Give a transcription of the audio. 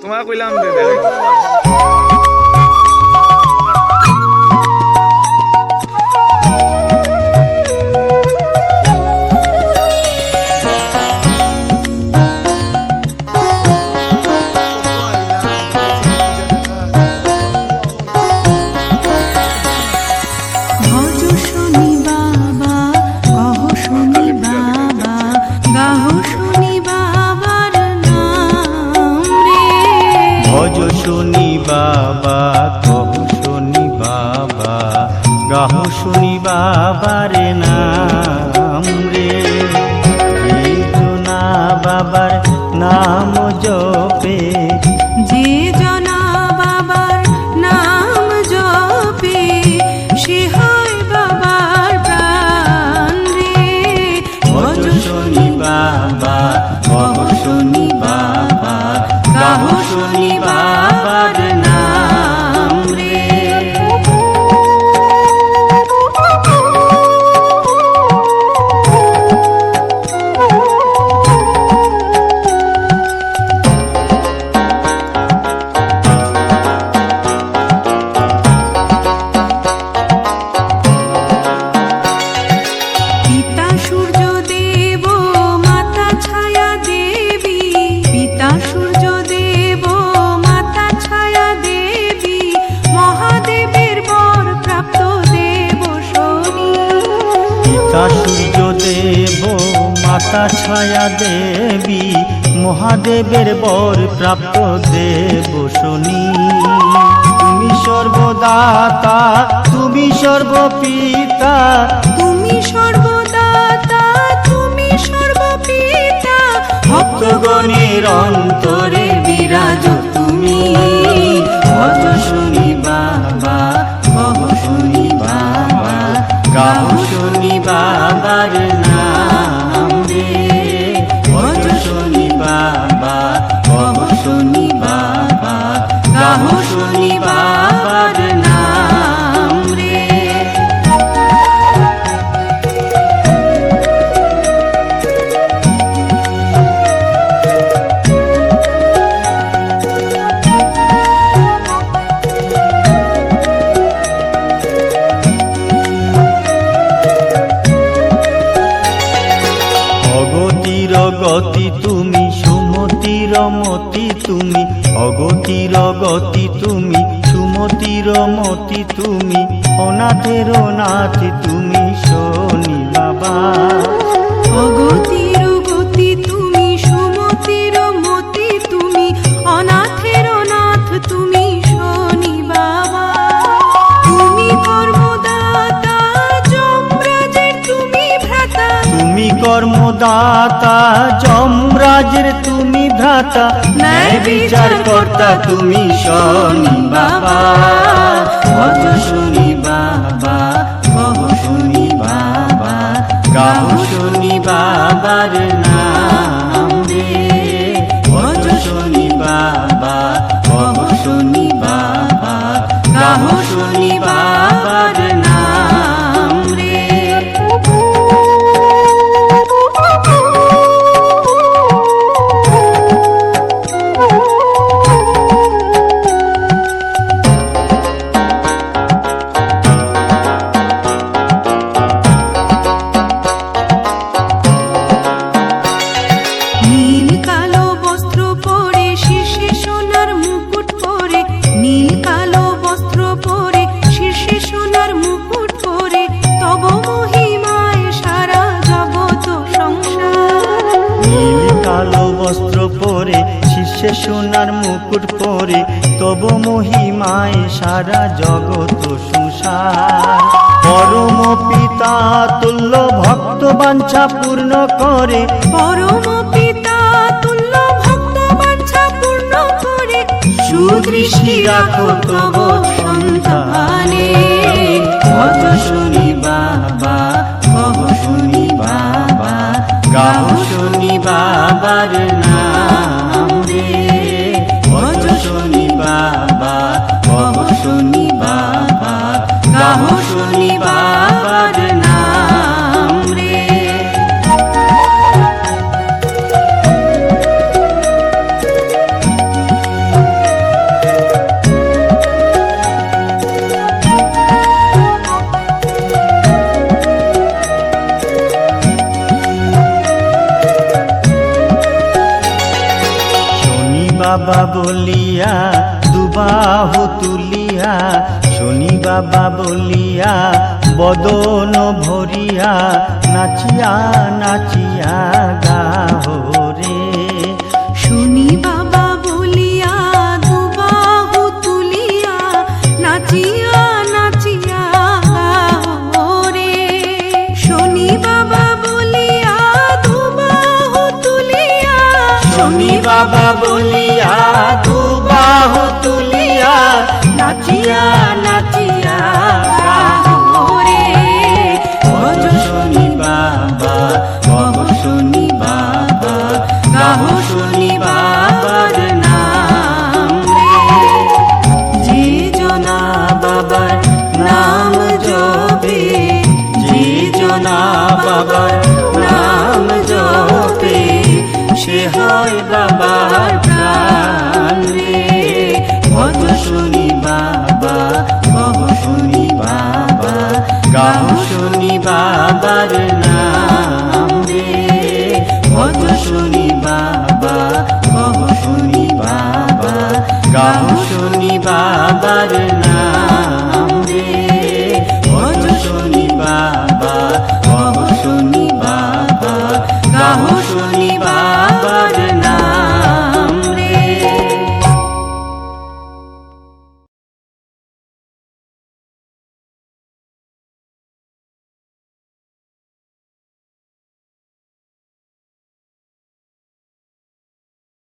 তোমার কইলাম দে গাহ শুনি বাবার নাম রে, যে জনা বাবার নাম জপে, যে জনা বাবার নাম জপে, সে হয় বাবার প্রাণ রে। ভজ শুনি বাবা, গাহ শুনি বাবা, গাহ শুনি বাবার নাম রে। সূর্যদেব মাতা ছায়া দেবী, মহাদেবের বর প্রাপ্ত দেব শনি। তুমি সর্বদাতা, তুমি সর্বপিতা, তুমি সর্বদাতা, তুমি সর্বপিতা, ভক্তগণের অন্তরে বিরাজ তুমি। ভজ শুনি বাবা, গাহ শুনি বাবা, গাহ শুনি বাবার নাম রে। ভজ শুনি বাবা, গাহ শুনি বাবা, গাহ শুনি বাবার নাম রে। অগতির গতি তুমি, সুমতির মতি তুমি, অগতির গতি তুমি, সুমতির মতি তুমি, অনাথের নাথ তুমি শনি বাবা। অগতির গতি তুমি, সুমতির মতি তুমি, অনাথের নাথ তুমি শনি বাবা। তুমি কর্মদাতা, যমরাজের তুমি ভ্রাতা, তুমি কর্মদাতা, যমরাজের তুমি ভ্রাতা, ন্যায় বিচার কর্তা তুমি শনি বাবা। ভজ শুনি বাবা, গাহ শুনি বাবা, গাহ শুনি বাবার নাম রে। ভজ শুনি বাবা, গাহ শুনি বাবা, গাহ শুনি বাবার নাম রে। নীল কালো বস্ত্র পরে, শীর্ষে সোনার মুকুট পরে, নীল কালো বস্ত্র পরে, শীর্ষে সোনার মুকুট পরে, তব মহিমায় সারা জগৎ সংসার। নীল কালো বস্ত্র পরে, শীর্ষে সোনার মুকুট পরে, তব মহিমায় সারা জগৎ সংসার। পরম পিতা তুল্য ভক্ত বাঞ্ছা পূর্ণ করে, পরম পিতা তুল্য ভক্ত বাঞ্ছা পূর্ণ করে, সুদৃষ্টি রাখো তব সন্তানে। ভজ শুনি বাবা, গাহ শুনি বাবা, গাহ শুনি বাবার নাম রে। ভজ শুনি বাবা, গাহ শুনি বাবা, গাহ শুনি বাবার নাম রে। বাবা বলিয়া দুবাহু তুলিয়া, শনি বাবা বলিয়া বদন ভরিয়া, নাচিয়া নাচিয়া গাহো রে। শনি বাবা বলিয়া দুবাহু তুলিয়া, নাচিয়া নাচিয়া ওরে। শনি বাবা বলিয়া দুবাহু তুলিয়া, শনি বাবা বলিয়া দুবাহু তুলিয়া, নাচিয়া নাচিয়া গাহো রে। ভজ শনি বাবা, ভব শনি বাবা, গাহো শনি বাবার নাম রে। যে জনা বাবার নাম জপে, যে জনা বাবার নাম জপে, সে হয় বাবা